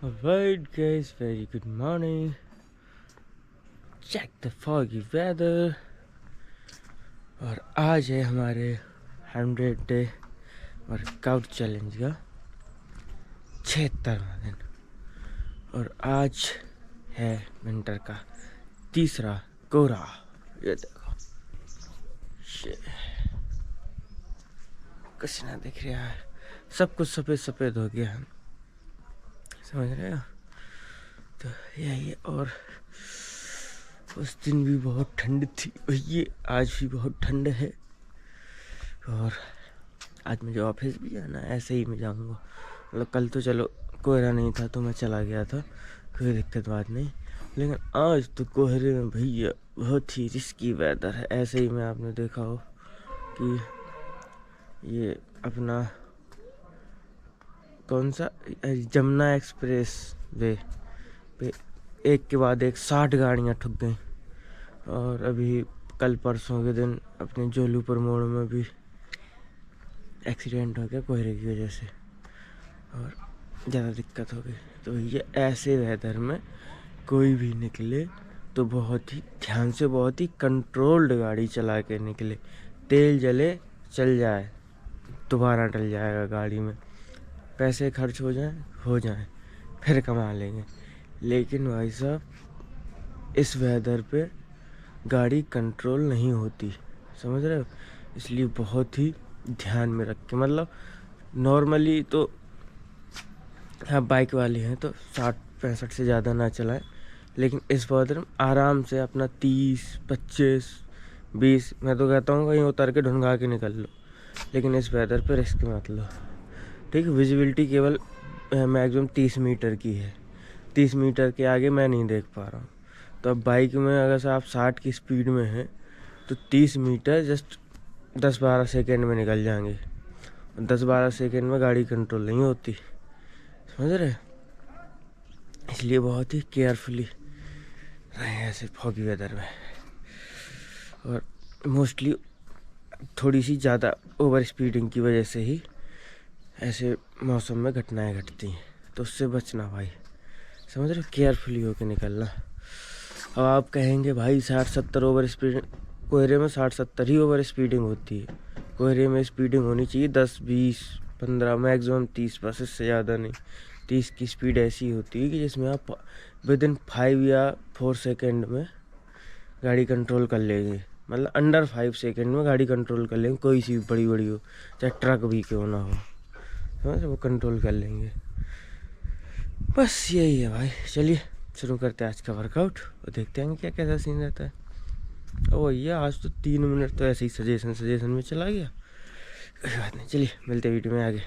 Alright guys, very good morning. Check the foggy weather. और आज है हमारे 100 डे वर्कआउट चैलेंज का 76वां दिन और आज है विंटर का तीसरा कोहरा। ये देखो पसीना दिख रहा है, सब कुछ सफ़ेद सफ़ेद हो गया है, समझ रहे हो? तो यही है। और उस दिन भी बहुत ठंड थी, ये आज भी बहुत ठंड है। और आज मुझे ऑफिस भी जाना है, ऐसे ही मैं जाऊँगा। मतलब कल तो चलो कोहरा नहीं था तो मैं चला गया था, कोई दिक्कत बात नहीं, लेकिन आज तो कोहरे में भैया बहुत ही रिस्की वेदर है। ऐसे ही में आपने देखा हो कि ये अपना कौन सा जमुना एक्सप्रेस वे पे एक के बाद एक 60 गाड़ियाँ ठुक गई। और अभी कल परसों के दिन अपने जोलूपुर मोड़ में भी एक्सीडेंट हो गया कोहरे की वजह से और ज़्यादा दिक्कत हो गई। तो ये ऐसे वेदर में कोई भी निकले तो बहुत ही ध्यान से, बहुत ही कंट्रोल्ड गाड़ी चला के निकले। तेल जले चल जाए, दोबारा डल जाएगा गाड़ी में, पैसे खर्च हो जाएं फिर कमा लेंगे। लेकिन भाई साहब इस वेदर पे गाड़ी कंट्रोल नहीं होती, समझ रहे हो? इसलिए बहुत ही ध्यान में रख के, मतलब नॉर्मली तो आप बाइक वाले हैं तो 60-65 से ज़्यादा ना चलाएं, लेकिन इस वेदर में आराम से अपना 30, 25, 20, मैं तो कहता हूँ कहीं उतर के ढूंढा के निकल लो, लेकिन इस वेदर पे रिस्क मत लो, ठीक है? विजिबिलिटी केवल मैक्सिमम 30 मीटर की है, 30 मीटर के आगे मैं नहीं देख पा रहा हूँ। तो अब बाइक में अगर से आप 60 की स्पीड में हैं तो 30 मीटर जस्ट 10-12 सेकेंड में निकल जाएंगे। 10-12 सेकेंड में गाड़ी कंट्रोल नहीं होती, समझ रहे? इसलिए बहुत ही केयरफुली रहें ऐसे फॉगी वेदर में। और मोस्टली थोड़ी सी ज़्यादा ओवर स्पीडिंग की वजह से ही ऐसे मौसम में घटनाएं घटती हैं, तो उससे बचना भाई, समझ रहे? केयरफुली होके निकलना। अब आप कहेंगे भाई 60-70 ओवर स्पीड, कोहरे में 60-70 ही ओवर स्पीडिंग होती है। कोहरे में स्पीडिंग होनी चाहिए 10, 20, 15, मैक्सिमम 30, बस इससे ज़्यादा नहीं। 30 की स्पीड ऐसी होती है कि जिसमें आप विदिन 5 या 4 सेकेंड में गाड़ी कंट्रोल कर लेंगे, मतलब अंडर 5 सेकेंड में गाड़ी कंट्रोल कर लेंगे। कोई सी बड़ी बड़ी हो, चाहे ट्रक भी क्यों ना हो, समझ, वो कंट्रोल कर लेंगे। बस यही है भाई। चलिए शुरू करते हैं आज का वर्कआउट और देखते हैं क्या कैसा सीन रहता है। ओ ये आज तो 3 मिनट तो ऐसे ही सजेशन में चला गया, कोई बात नहीं। चलिए मिलते वीडियो में आगे।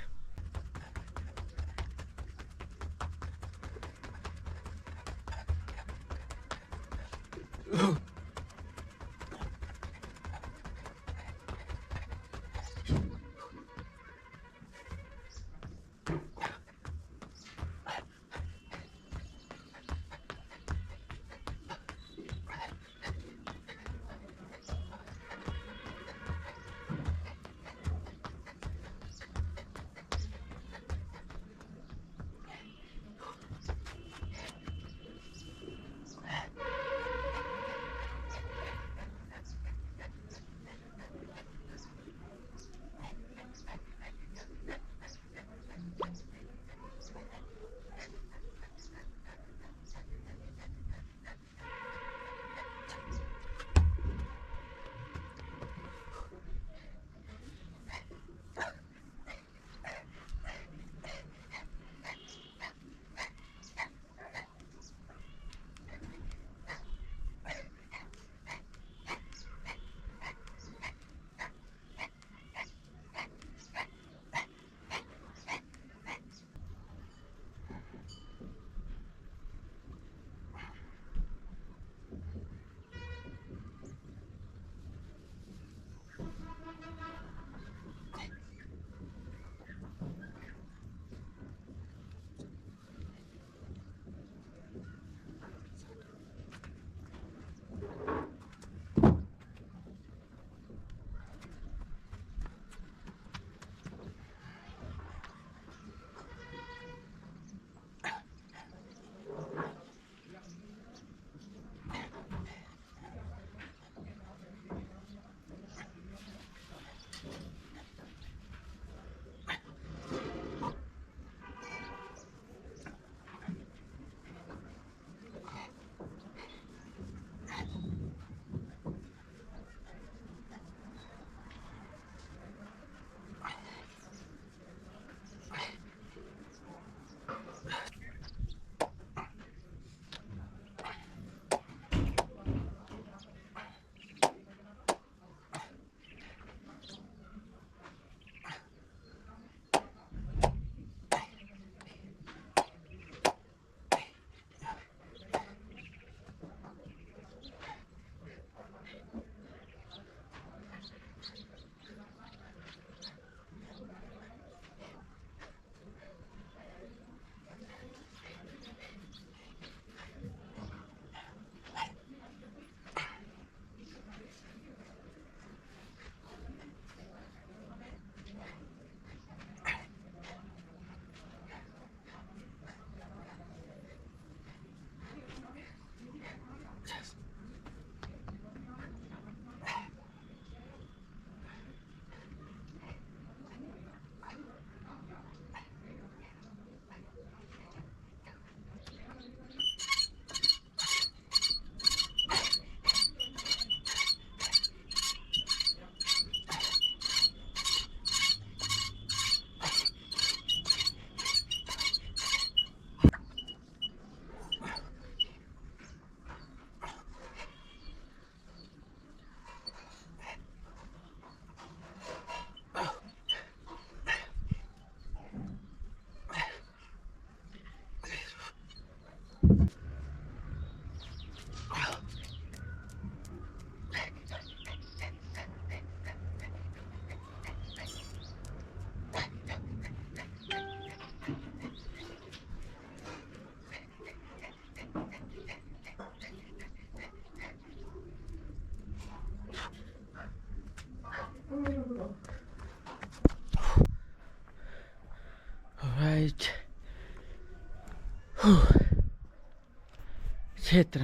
क्षेत्र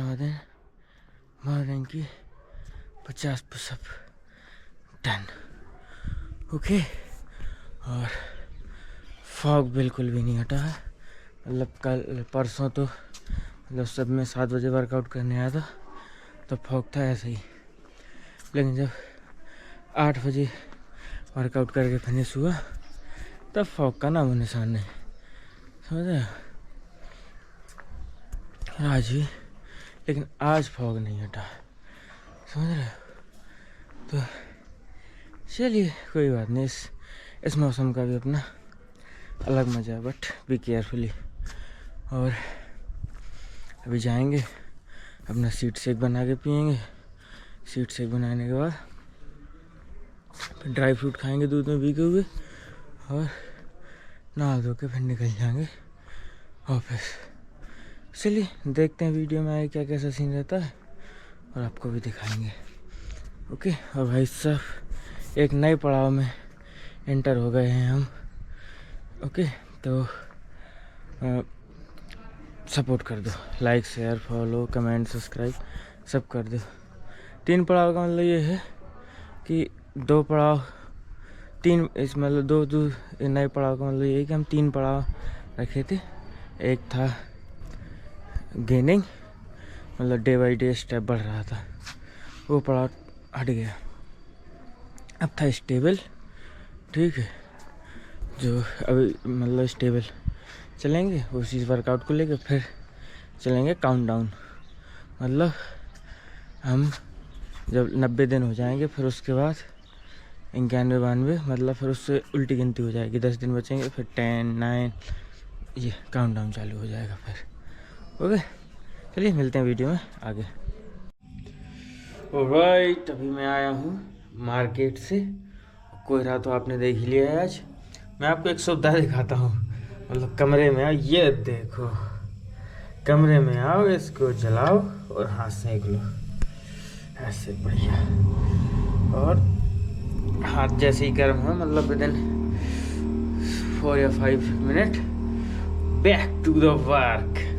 मॉर्निंग की 50 पुशअप डन। ओके, और फॉग बिल्कुल भी नहीं हटा है। मतलब कल परसों तो मतलब सब में 7 बजे वर्कआउट करने आया था तो फॉग था ऐसे ही, लेकिन जब 8 बजे वर्कआउट करके फिनिश हुआ तब फॉग का नामो निशान नहीं। समझ रहे हो? आज भी, लेकिन आज फॉग नहीं हटा, समझ रहे हो? तो चलिए कोई बात नहीं, इस मौसम का भी अपना अलग मज़ा है, बट बी केयरफुली। और अभी जाएंगे अपना सीड शेक बना के पियेंगे। सीड शेक बनाने के बाद फिर ड्राई फ्रूट खाएंगे दूध में भीगे हुए, और नहा धो के फिर निकल जाएंगे ऑफिस। चलिए देखते हैं वीडियो में आगे क्या कैसा सीन रहता है और आपको भी दिखाएंगे। ओके, और भाई साहब एक नए पड़ाव में एंटर हो गए हैं हम। ओके, तो सपोर्ट कर दो, like share follow comment subscribe सब कर दो। 3 पड़ाव का मतलब ये है कि 2 पड़ाव 3 इस मतलब 2 नए पड़ाव का मतलब ये है कि हम 3 पड़ाव रखे थे। एक था गेनिंग, मतलब डे बाई डे स्टेप बढ़ रहा था, वो पड़ाव हट गया। अब था स्टेबल, ठीक है, जो अभी मतलब स्टेबल चलेंगे उसी वर्कआउट को लेकर फिर चलेंगे काउंटडाउन। मतलब हम जब 90 दिन हो जाएंगे फिर उसके बाद 91-92, मतलब फिर उससे उल्टी गिनती हो जाएगी, 10 दिन बचेंगे, फिर 10 9 ये काउंटडाउन चालू हो जाएगा फिर। ओके, चलिए मिलते हैं वीडियो में आगे। ऑलराइट, अभी मैं आया हूँ मार्केट से। कोहरा तो आपने देख ही लिया है। आज मैं आपको एक सुविधा दिखाता हूँ, मतलब कमरे में आओ, ये देखो, कमरे में आओ, इसको जलाओ और हाथ सेक लो ऐसे बढ़िया। और हाथ जैसे ही गर्म हो, मतलब विदिन 4 या 5 minute back to the work.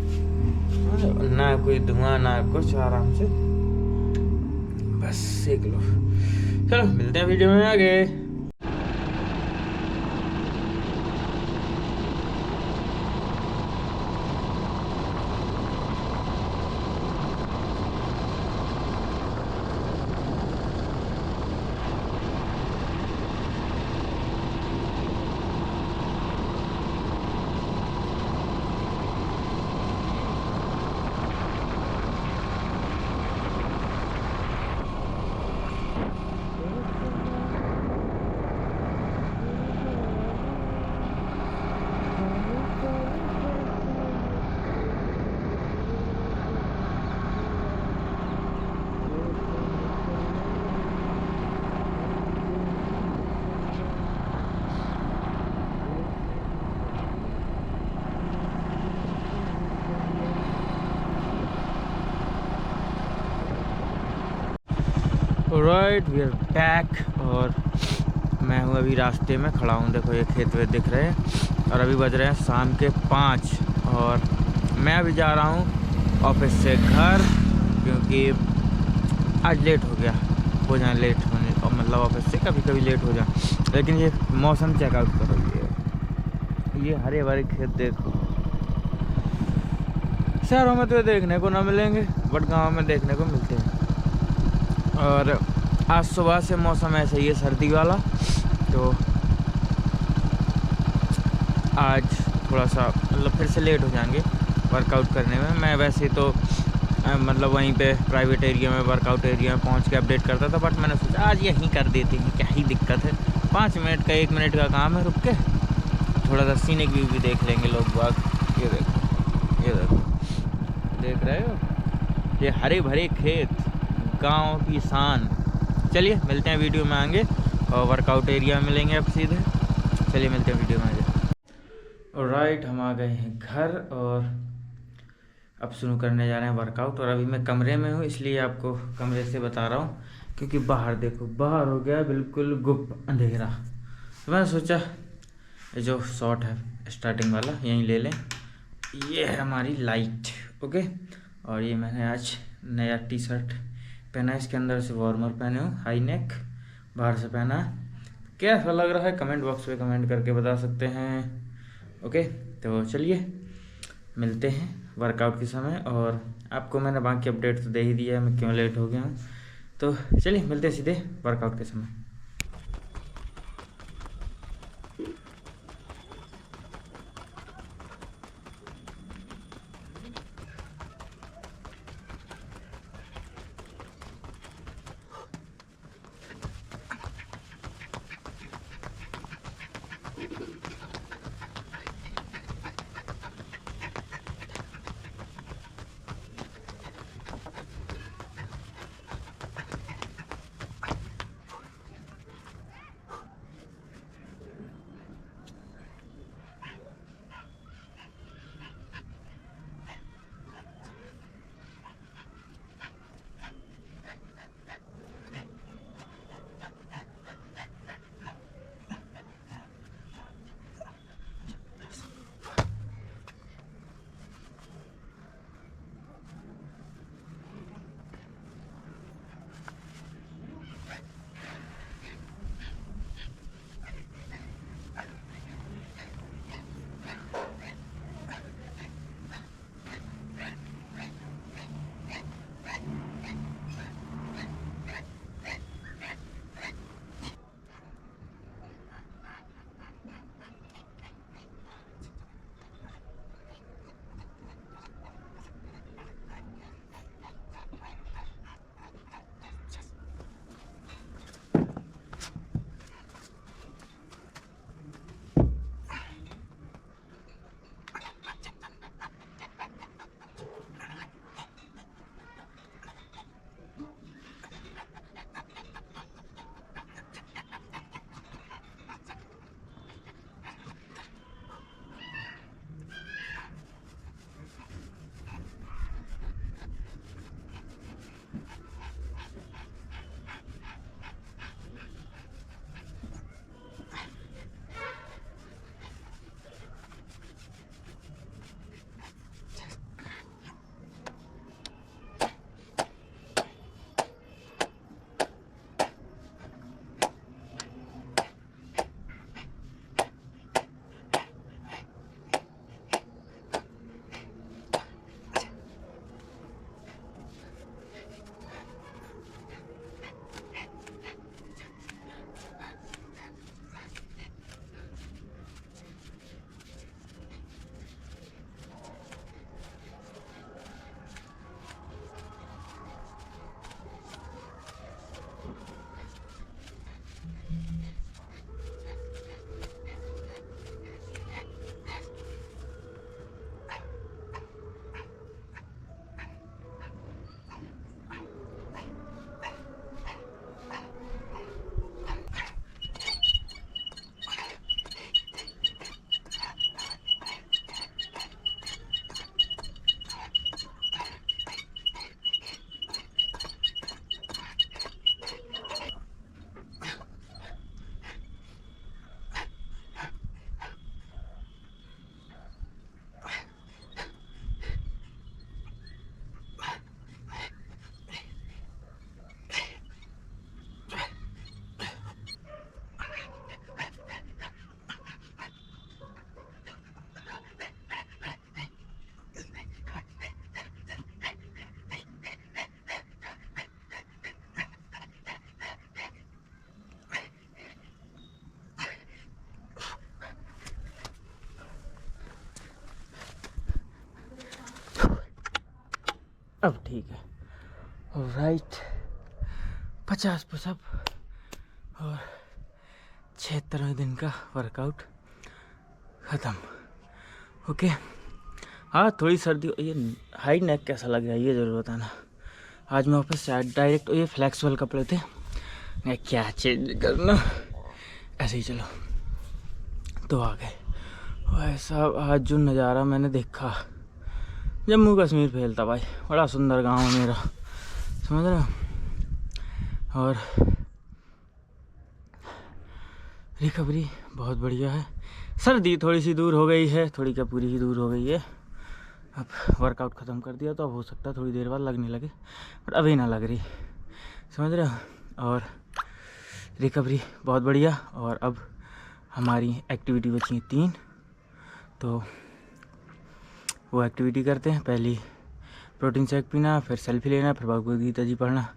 ना कोई धुआं ना कुछ, आराम से बस सेक लो। चलो मिलते हैं वीडियो में आगे। Alright, we are back. और मैं हूँ अभी रास्ते में खड़ा हूँ, देखो ये खेत वेत दिख रहे हैं, और अभी बज रहे हैं शाम के 5, और मैं अभी जा रहा हूँ ऑफिस से घर, क्योंकि आज लेट हो गया। हो जाए लेट होने, और मतलब ऑफिस से कभी कभी लेट हो जाए। लेकिन ये मौसम चेकआउट करो, ये हरे भरे खेत देखो। शहरों में तो देखने को ना मिलेंगे, बट गाँव में देखने को मिलते हैं। और आज सुबह से मौसम ऐसा ही है, सर्दी वाला, तो आज थोड़ा सा मतलब फिर से लेट हो जाएंगे वर्कआउट करने में। मैं वैसे तो मतलब वहीं पे प्राइवेट एरिया में, वर्कआउट एरिया में पहुंच के अपडेट करता था, बट मैंने सोचा आज यहीं कर देते हैं, क्या ही दिक्कत है। 5 मिनट का 1 मिनट का काम है, रुक के थोड़ा सा सीनिक व्यू भी देख लेंगे लोग बाग। ये देखो, ये देखो, देख रहे हो, ये हरे भरे खेत, गांव की शान। चलिए मिलते हैं वीडियो में आगे, और वर्कआउट एरिया में मिलेंगे अब सीधे। चलिए मिलते हैं वीडियो में आगे। ऑलराइट, हम आ गए हैं घर, और अब शुरू करने जा रहे हैं वर्कआउट। और अभी मैं कमरे में हूँ, इसलिए आपको कमरे से बता रहा हूँ, क्योंकि बाहर देखो, बाहर हो गया बिल्कुल गुप अंधेरा। तो मैंने सोचा जो शॉट है स्टार्टिंग वाला यहीं ले लें, ये है हमारी लाइट। ओके, और ये मैंने आज नया टी शर्ट पहना है, इसके अंदर से वार्मर पहने हो, हाई नेक बाहर से पहना है। कैसा लग रहा है कमेंट बॉक्स में कमेंट करके बता सकते हैं। ओके, तो चलिए मिलते हैं वर्कआउट के समय, और आपको मैंने बाकी अपडेट तो दे ही दिया है मैं क्यों लेट हो गया हूँ। तो चलिए मिलते हैं सीधे वर्कआउट के समय। अब ठीक है। राइट, 50 पुशअप और 76वें दिन का वर्कआउट ख़त्म। ओके, हाँ थोड़ी सर्दी। ये हाई नेक कैसा लग रहा है ये ज़रूर बताना। आज मैं वापस डायरेक्ट ये फ्लेक्सिबल कपड़े थे, मैं क्या चेंज करना, ऐसे ही चलो तो आ गए। भाई साहब आज जो नज़ारा मैंने देखा, जम्मू कश्मीर फैलता भाई, बड़ा सुंदर गांव है मेरा, समझ रहे हो। और रिकवरी बहुत बढ़िया है। सर्दी थोड़ी सी दूर हो गई है, थोड़ी क्या पूरी ही दूर हो गई है। अब वर्कआउट ख़त्म कर दिया तो अब हो सकता है थोड़ी देर बाद लगने लगे, पर अभी ना लग रही, समझ रहे हो। और रिकवरी बहुत बढ़िया। और अब हमारी एक्टिविटी बची है 3, तो वो एक्टिविटी करते हैं। पहली प्रोटीन शेक पीना, फिर सेल्फी लेना, फिर भगवद गीता जी पढ़ना।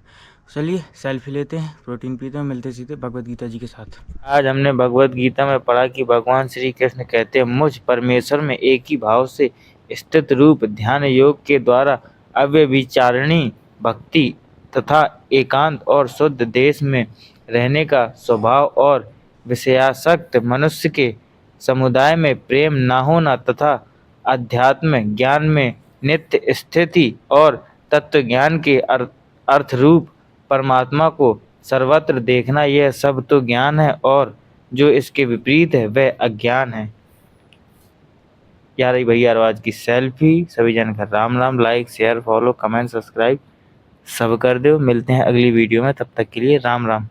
चलिए सेल्फी लेते हैं, प्रोटीन पीते हैं, मिलते सीधे भगवद गीता जी के साथ। आज हमने भगवद गीता में पढ़ा कि भगवान श्री कृष्ण कहते हैं, मुझ परमेश्वर में एक ही भाव से स्थित रूप ध्यान योग के द्वारा अव्यभिचारिणी भक्ति तथा एकांत और शुद्ध देश में रहने का स्वभाव और विषयासक्त मनुष्य के समुदाय में प्रेम न होना तथा अध्यात्म ज्ञान में नित्य स्थिति और तत्व ज्ञान के अर्थ रूप परमात्मा को सर्वत्र देखना, यह सब तो ज्ञान है और जो इसके विपरीत है वह अज्ञान है। यार रही भैया आज की सेल्फी। सभी जन का Ram Ram. Like share follow comment subscribe सब कर दो। मिलते हैं अगली वीडियो में, तब तक के लिए राम राम।